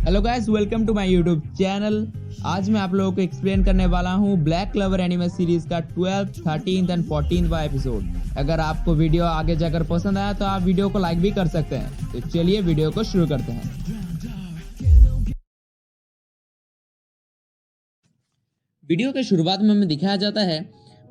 Hello guys, welcome to my YouTube channel. आज मैं आप लोगों को एक्सप्लेन करने वाला हूँ ब्लैक क्लवर एनिमे सीरीज का 12th, 13th एंड 14वां एपिसोड। अगर आपको वीडियो आगे जाकर पसंद आया तो आप वीडियो को लाइक भी कर सकते हैं। तो चलिए वीडियो को शुरू करते हैं। वीडियो के शुरुआत में हमें दिखाया जाता है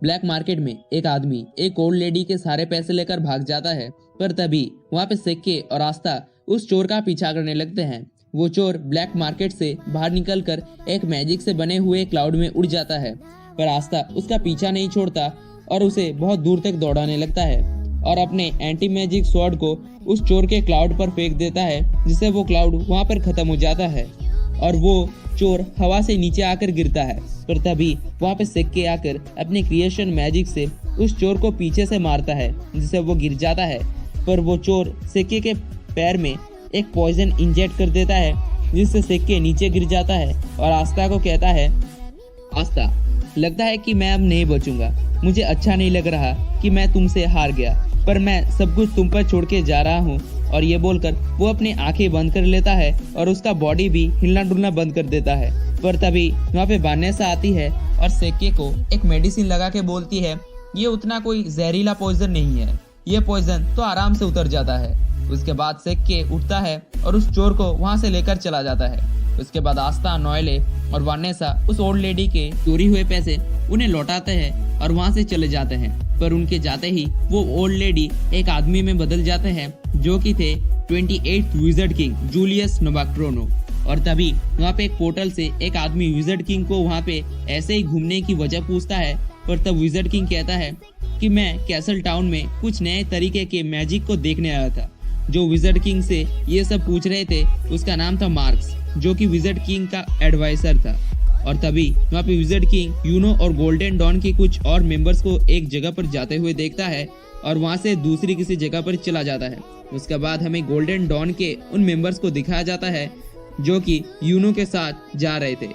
ब्लैक मार्केट में एक आदमी एक ओल्ड लेडी के सारे पैसे लेकर भाग जाता है, पर तभी वहाँ पे सेक्के और आस्था उस चोर का पीछा करने लगते हैं। वो चोर ब्लैक मार्केट से बाहर निकलकर एक मैजिक से बने हुए क्लाउड में उड़ जाता है, पर आस्था उसका पीछा नहीं छोड़ता और उसे बहुत दूर तक दौड़ाने लगता है और अपने एंटी मैजिक स्वॉर्ड को उस चोर के क्लाउड पर फेंक देता है, जिससे वो क्लाउड वहाँ पर खत्म हो जाता है और वो चोर हवा से नीचे आकर गिरता है। पर तभी वहाँ पे सेक्के आकर अपने क्रिएशन मैजिक से उस चोर को पीछे से मारता है, जिससे वो गिर जाता है। पर वो चोर सेक्के के पैर में एक पॉइजन इंजेक्ट कर देता है, जिससे सेक्के नीचे गिर जाता है और आस्था को कहता है, आस्था, लगता है कि मैं अब नहीं बचूंगा। मुझे अच्छा नहीं लग रहा कि मैं तुमसे हार गया, पर मैं सब कुछ तुम पर छोड़ के जा रहा हूँ। और ये बोलकर वो अपनी आंखें बंद कर लेता है और उसका बॉडी भी हिलना डुलना बंद कर देता है। पर तभी वहाँ पे वानेसा आती है और सेक्के को एक मेडिसिन लगा के बोलती है, ये उतना कोई जहरीला पॉइजन नहीं है, ये पॉइजन तो आराम से उतर जाता है। उसके बाद सेक्के उठता है और उस चोर को वहाँ से लेकर चला जाता है। उसके बाद आस्था, नोएले और वानेसा उस ओल्ड लेडी के चोरी हुए पैसे उन्हें लौटाते हैं और वहाँ से चले जाते हैं। पर उनके जाते ही वो ओल्ड लेडी एक आदमी में बदल जाते हैं, जो कि थे 28th विज़र्ड किंग जूलियस नोवाक्रोनो। और तभी वहाँ पे एक पोर्टल से एक आदमी विज़र्ड किंग को वहाँ पे ऐसे ही घूमने की वजह पूछता है। पर तब विज़र्ड किंग कहता है कि मैं कैसल टाउन में कुछ नए तरीके के मैजिक को देखने आया था। जो विज़र्ड किंग से ये सब पूछ रहे थे उसका नाम था मार्क्स, जो कि विज़र्ड किंग का एडवाइजर था। और तभी वहाँ पे विज़र्ड किंग यूनो और गोल्डन डॉन के कुछ और मेंबर्स को एक जगह पर जाते हुए देखता है और वहाँ से दूसरी किसी जगह पर चला जाता है। उसके बाद हमें गोल्डन डॉन के उन मेंबर्स को दिखाया जाता है जो कि यूनो के साथ जा रहे थे।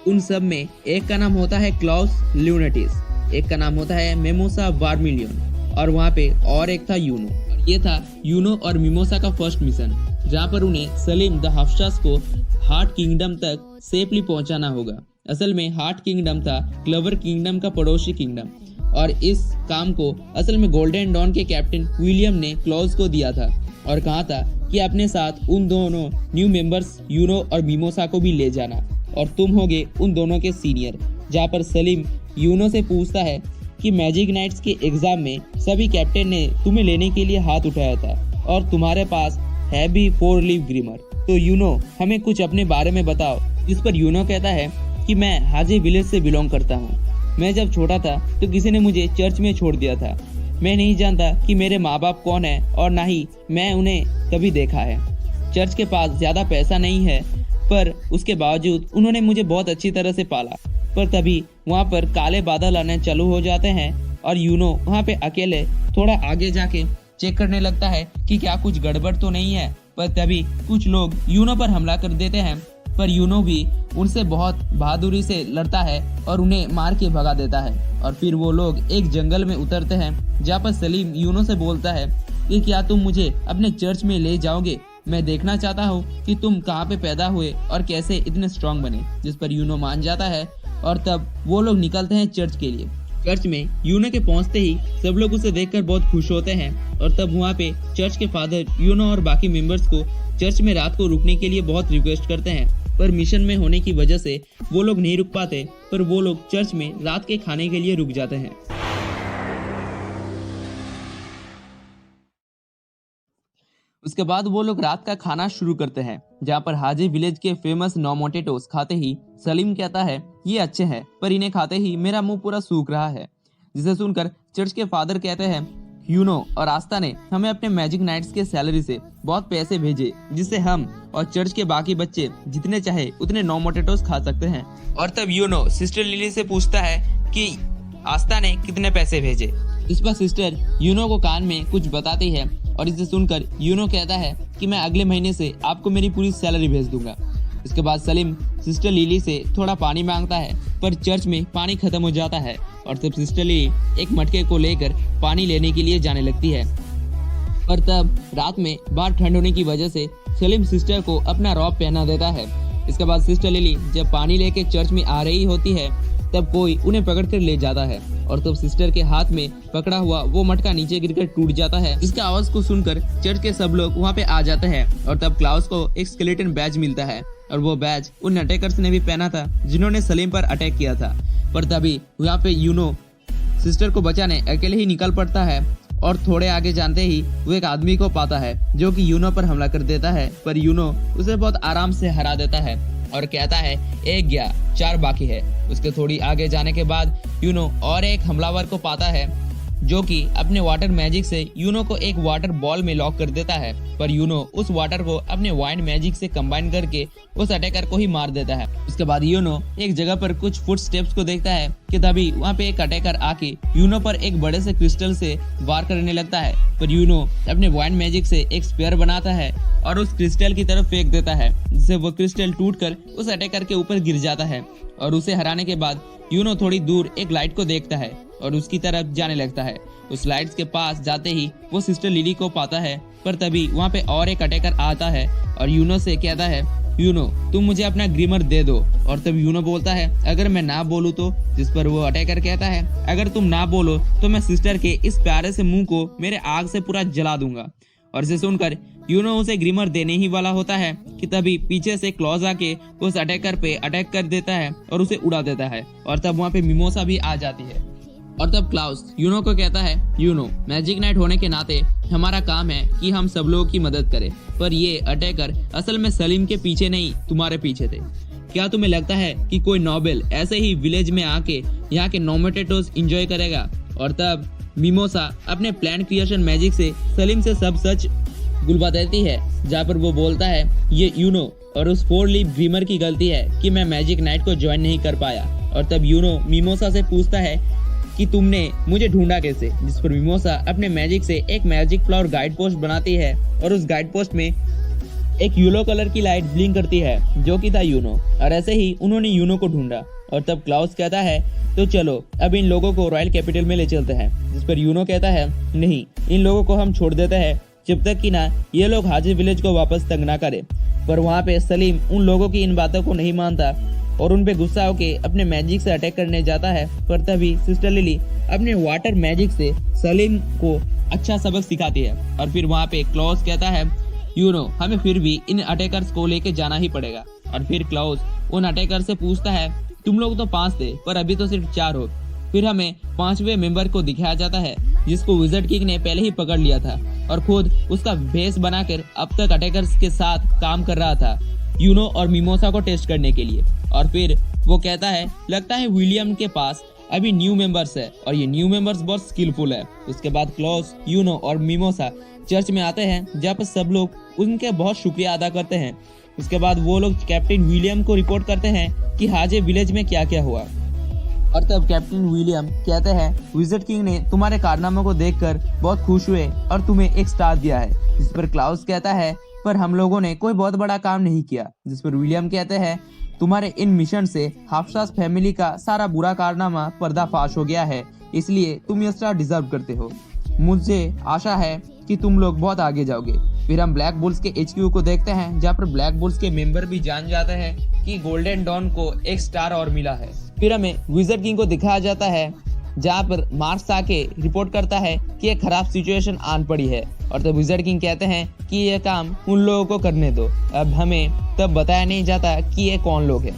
उन सब में एक का नाम होता है क्लाउस ल्यूनेटिस, एक का नाम होता है मेमोसा वार्मिलियन और वहाँ पे और एक था यूनो। ये था यूनो और मिमोसा का फर्स्ट मिशन, जहाँ पर उन्हें सलीम द हफ्शास को हार्ट किंगडम तक सेफली पहुंचाना होगा। असल में हार्ट किंगडम था क्लवर किंगडम का पड़ोसी किंगडम और इस काम को असल में गोल्डन डॉन के कैप्टन विलियम ने क्लॉज को दिया था और कहा था कि अपने साथ उन दोनों न्यू मेंबर्स यूनो और मिमोसा को भी ले जाना और तुम होगे उन दोनों के सीनियर। जहाँ पर सलीम यूनो से पूछता है कि मैजिक नाइट्स के एग्जाम में सभी कैप्टन ने तुम्हें लेने के लिए हाथ उठाया था और तुम्हारे पास है भी 4 लीफ ग्रीमर, तो यूनो हमें कुछ अपने बारे में बताओ। जिस पर यूनो कहता है कि मैं हाजी विलेज से बिलोंग करता हूँ। मैं जब छोटा था तो किसी ने मुझे चर्च में छोड़ दिया था। मैं नहीं जानता कि मेरे माँ बाप कौन है और ना ही मैं उन्हें कभी देखा है। चर्च के पास ज्यादा पैसा नहीं है, पर उसके बावजूद उन्होंने मुझे बहुत अच्छी तरह से पाला। पर तभी वहाँ पर काले बादल आने चालू हो जाते हैं और यूनो वहाँ पे अकेले थोड़ा आगे जाके चेक करने लगता है कि क्या कुछ गड़बड़ तो नहीं है। पर तभी कुछ लोग यूनो पर हमला कर देते हैं, पर यूनो भी उनसे बहुत बहादुरी से लड़ता है और उन्हें मार के भगा देता है। और फिर वो लोग एक जंगल में उतरते हैं, जहाँ पर सलीम यूनो से बोलता है कि क्या तुम मुझे अपने चर्च में ले जाओगे? मैं देखना चाहता हूँ कि तुम कहाँ पे पैदा हुए और कैसे इतने स्ट्रांग बने। जिस पर यूनो मान जाता है और तब वो लोग निकलते हैं चर्च के लिए। चर्च में यूनो के पहुंचते ही सब लोग उसे देखकर बहुत खुश होते हैं और तब वहाँ पे चर्च के फादर यूनो और बाकी मेंबर्स को चर्च में रात को रुकने के लिए बहुत रिक्वेस्ट करते हैं, पर मिशन में होने की वजह से वो लोग नहीं रुक पाते। पर वो लोग चर्च में रात के खाने के लिए रुक जाते हैं। उसके बाद वो लोग रात का खाना शुरू करते हैं, जहाँ पर हाजी विलेज के फेमस नॉमोटेटोस खाते ही सलीम कहता है ये अच्छे हैं, पर इन्हें खाते ही मेरा मुंह पूरा सूख रहा है। जिसे सुनकर चर्च के फादर कहते हैं यूनो और आस्था ने हमें अपने मैजिक नाइट्स के सैलरी से बहुत पैसे भेजे, जिससे हम और चर्च के बाकी बच्चे जितने चाहे उतने नॉमोटेटोस खा सकते हैं। और तब यूनो सिस्टर लिली से पूछता है कि आस्था ने कितने पैसे भेजे। इस पर सिस्टर यूनो को कान में कुछ बताती है और इसे सुनकर यूनो कहता है कि मैं अगले महीने से आपको मेरी पूरी सैलरी भेज दूंगा। इसके बाद सलीम सिस्टर लिली से थोड़ा पानी मांगता है, पर चर्च में पानी खत्म हो जाता है और तब सिस्टर लिली एक मटके को लेकर पानी लेने के लिए जाने लगती है। पर तब रात में बाहर ठंड होने की वजह से सलीम सिस्टर को अपना रॉब पहना देता है इसके बाद सिस्टर लिली जब पानी लेके चर्च में आ रही होती है तब कोई उन्हें पकड़ कर ले जाता है और तब सिस्टर के हाथ में पकड़ा हुआ वो मटका नीचे गिरकर टूट जाता है। इसके आवाज को सुनकर चर्च के सब लोग वहाँ पे आ जाते हैं और तब क्लाउस को एक स्केलेटन बैज मिलता है और वो बैज उन अटैकर्स ने भी पहना था जिन्होंने सलीम पर अटैक किया था। पर तभी वहाँ पे यूनो सिस्टर को बचाने अकेले ही निकल पड़ता है और थोड़े आगे जानते ही वो एक आदमी को पाता है जो कि यूनो पर हमला कर देता है, पर यूनो उसे बहुत आराम से हरा देता है और कहता है 1 गया 4 बाकी है। उसके थोड़ी आगे जाने के बाद यूनो और एक हमलावर को पाता है जो कि अपने वाटर मैजिक से यूनो को एक वाटर बॉल में लॉक कर देता है, पर यूनो उस वाटर को अपने वाइंड मैजिक से कंबाइन करके उस अटैकर को ही मार देता है। उसके बाद यूनो एक जगह पर कुछ फुट स्टेप्स को देखता है कि तभी वहाँ पे एक अटैकर आके यूनो पर एक बड़े से क्रिस्टल से वार करने लगता है, पर यूनो अपने वाइंड मैजिक से एक स्पेयर बनाता है और उस क्रिस्टल की तरफ फेंक देता है, जिससे वो क्रिस्टल टूटकर उस अटैकर के ऊपर गिर जाता है और उसे हराने के बाद यूनो थोड़ी दूर एक लाइट को देखता है और उसकी तरफ जाने लगता है। उस लाइट्स के पास जाते ही वो सिस्टर लिली को पाता है, पर तभी वहाँ पे और एक अटैकर आता है और यूनो से कहता है यूनो तुम मुझे अपना ग्रीमर दे दो। और तब यूनो बोलता है अगर मैं ना बोलूँ तो, जिस पर वो अटैकर कहता है अगर तुम ना बोलो तो मैं सिस्टर के इस प्यारे से मुंह को मेरे आग से पूरा जला दूंगा। और इसे सुनकर यूनो उसे ग्रीमर देने ही वाला होता है कि तभी पीछे से क्लॉज आके उस अटैकर पे अटैक कर देता है और उसे उड़ा देता है और तब वहाँ पे मिमोसा भी आ जाती है। और तब क्लाउस यूनो को कहता है यूनो मैजिक नाइट होने के नाते हमारा काम है कि हम सब लोगों की मदद करें, पर ये अटैकर असल में सलीम के पीछे नहीं तुम्हारे पीछे थे। क्या तुम्हें लगता है कि कोई नोबेल ऐसे ही विलेज में आके यहाँ के नोमेटेटोस एंजॉय करेगा? और तब मिमोसा अपने प्लान क्रिएशन मैजिक से सलीम से सब सच गुलवा देती है, जहाँ पर वो बोलता है ये यूनो और उस 4 लीफ ड्रीमर की गलती है कि मैं मैजिक नाइट को ज्वाइन नहीं कर पाया। और तब यूनो मिमोसा से पूछता है कि तुमने मुझे ढूंढा कैसे, जिस पर मिमोसा अपने मैजिक से एक मैजिक फ्लावर गाइड पोस्ट बनाती है और उस गाइड पोस्ट में एक येलो कलर की लाइट ब्लिंक करती है जो कि था यूनो। और ऐसे ही उन्होंने यूनो को ढूंढा। और तब क्लाउस कहता है तो चलो अब इन लोगों को रॉयल कैपिटल में ले चलते हैं, जिस पर यूनो कहता है नहीं, इन लोगों को हम छोड़ देते हैं जब तक कि ना ये लोग हाजिर विलेज को वापस तंग ना करे। पर वहाँ पे सलीम उन लोगों की इन बातों को नहीं मानता और उन पे गुस्सा होके अपने मैजिक से अटैक करने जाता है। पर तभी सिस्टर लिली अपने वाटर मैजिक से सलीम को अच्छा सबक सिखाती है। और फिर वहाँ पे क्लॉज कहता है यूनो हमें फिर भी इन अटैकर्स को लेके जाना ही पड़ेगा। और फिर क्लॉज उन अटैकर से पूछता है तुम लोग तो 5 थे पर अभी तो सिर्फ 4 हो। फिर हमें 5वें मेंबर को दिखाया जाता है जिसको विज़र्ड किंग ने पहले ही पकड़ लिया था और खुद उसका भेष बनाकर अब तक अटैकर्स के साथ काम कर रहा था यूनो और मिमोसा को टेस्ट करने के लिए। और फिर वो कहता है लगता है विलियम के पास अभी न्यू मेंबर्स है और ये न्यू मेंबर्स बहुत स्किलफुल है। उसके बाद क्लॉज यूनो और मिमोसा चर्च में आते हैं जहाँ पर सब लोग उनके बहुत शुक्रिया अदा करते हैं। उसके बाद वो लोग कैप्टन विलियम को रिपोर्ट करते हैं कि हाजे विलेज में क्या क्या हुआ। और तब कैप्टन विलियम कहते हैं विज़र्ड किंग ने तुम्हारे कारनामों को देखकर बहुत खुश हुए और तुम्हें एक स्टार दिया है। जिस पर क्लाउस कहता है पर हम लोगों ने कोई बहुत बड़ा काम नहीं किया। जिस पर विलियम कहते हैं तुम्हारे इन मिशन से हाफसास फैमिली का सारा बुरा कारनामा पर्दाफाश हो गया है, इसलिए तुम ये स्टार डिजर्व करते हो। मुझे आशा है कि तुम लोग बहुत आगे जाओगे। फिर हम ब्लैक बुल्स के HQ को देखते हैं जहाँ पर ब्लैक बुल्स के मेंबर भी जान जाते हैं कि गोल्डन डॉन को एक स्टार और मिला है। फिर हमें विज़र्ड किंग को दिखाया जाता है जहाँ पर मार्क्स आके रिपोर्ट करता है कि एक खराब सिचुएशन आन पड़ी है। और तब विज़र्ड किंग कहते हैं कि ये काम उन लोगों को करने दो। अब हमें तब बताया नहीं जाता कि ये कौन लोग हैं।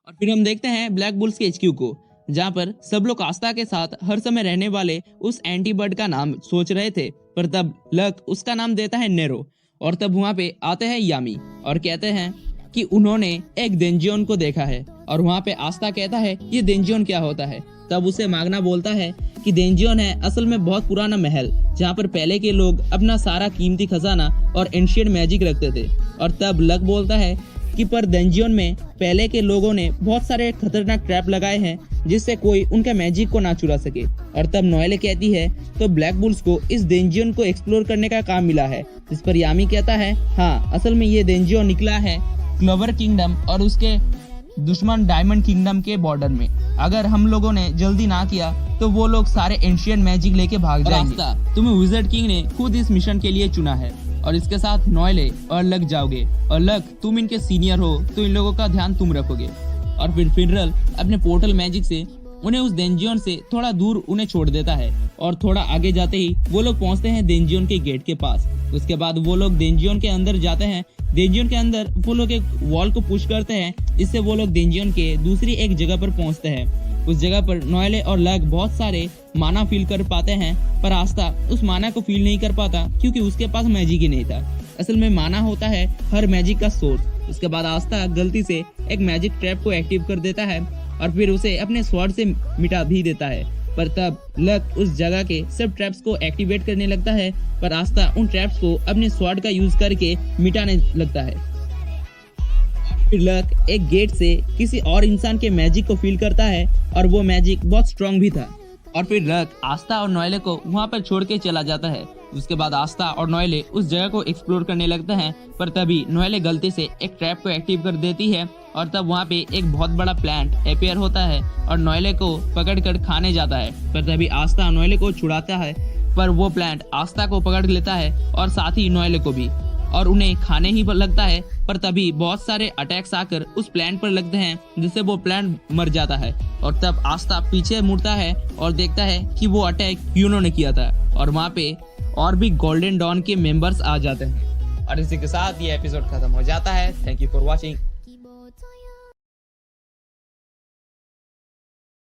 और फिर हम देखते हैं ब्लैक बुल्स के HQ को जहाँ पर सब लोग आस्था के साथ हर समय रहने वाले उस एंटी बर्ड का नाम सोच रहे थे, पर तब लक उसका नाम देता है नेरो। और तब वहाँ पे आते हैं यामी और कहते हैं कि उन्होंने एक डेंजियन को देखा है। और वहाँ पे आस्था कहता है ये डेंजियन क्या होता है। तब उसे मांगना बोलता है कि डेंजियन है असल में बहुत पुराना महल जहाँ पर पहले के लोग अपना सारा कीमती खजाना और एंशिएंट मैजिक रखते थे। और तब लक बोलता है कि पर डेंजियन में पहले के लोगों ने बहुत सारे खतरनाक ट्रैप लगाए हैं जिससे कोई उनके मैजिक को ना चुरा सके। और तब नोएले कहती है तो ब्लैक बुल्स को इस डेंजियन को एक्सप्लोर करने का काम मिला है। जिस पर यामी कहता है हाँ असल में ये डेंजियन निकला है क्लोवर किंगडम और उसके दुश्मन डायमंड किंगडम के बॉर्डर में। अगर हम लोगों ने जल्दी ना किया तो वो लोग सारे एंशिएंट मैजिक लेके भाग जाएंगे। तुम्हें विज़र्ड किंग ने खुद इस मिशन के लिए चुना है। और इसके साथ नॉयले और लक जाओगे और लक तुम इनके सीनियर हो तो इन लोगों का ध्यान तुम रखोगे। और फिर फिनरल अपने पोर्टल मैजिक से उन्हें उस डेंजियन से थोड़ा दूर उन्हें छोड़ देता है और थोड़ा आगे जाते ही वो लोग पहुंचते हैं डेंजियन के गेट के पास। उसके बाद वो लोग डेंजियन के अंदर जाते हैं। डेंजियन के अंदर वो लोग एक वॉल को पुश करते हैं, इससे वो लोग डेंजियन के दूसरी एक जगह पर पहुंचते हैं। उस जगह पर नॉयले और लक बहुत सारे माना फील कर पाते हैं, पर आस्था उस माना को फील नहीं कर पाता क्योंकि उसके पास मैजिक ही नहीं था। असल में माना होता है हर मैजिक का सोर्स। उसके बाद आस्था गलती से एक मैजिक ट्रैप को एक्टिव कर देता है और फिर उसे अपने स्वॉर्ड से मिटा भी देता है, पर तब लक उस जगह के सब ट्रैप्स को एक्टिवेट करने लगता है, पर आस्था उन ट्रैप्स को अपने स्वॉर्ड का यूज करके मिटाने लगता है। फिर लक एक गेट से किसी और इंसान के मैजिक को फील करता है और वो मैजिक बहुत स्ट्रांग भी था। और फिर लक आस्था और नॉयले को वहां पर छोड़ के चला जाता है। उसके बाद आस्था और नॉयले उस जगह को एक्सप्लोर करने लगते हैं, पर तभी नॉयले गलती से एक ट्रैप को एक्टिव कर देती है और तब वहाँ पे एक बहुत बड़ा प्लांट अपीयर होता है और नॉयले को पकड़ कर खाने जाता है। पर तभी आस्था नॉयले को छुड़ाता है, पर वो प्लांट आस्था को पकड़ लेता है और साथ ही नॉयले को भी, और उन्हें खाने ही लगता है। पर तभी बहुत सारे अटैक्स आकर उस प्लांट पर लगते हैं, जिससे वो प्लांट मर जाता है। और तब आस्था पीछे मुड़ता है और देखता है कि वो अटैक यूनो ने किया था, और वहाँ पे और भी गोल्डन डॉन के मेंबर्स आ जाते हैं। और इसी के साथ ये एपिसोड खत्म हो जाता है। Thank you for watching.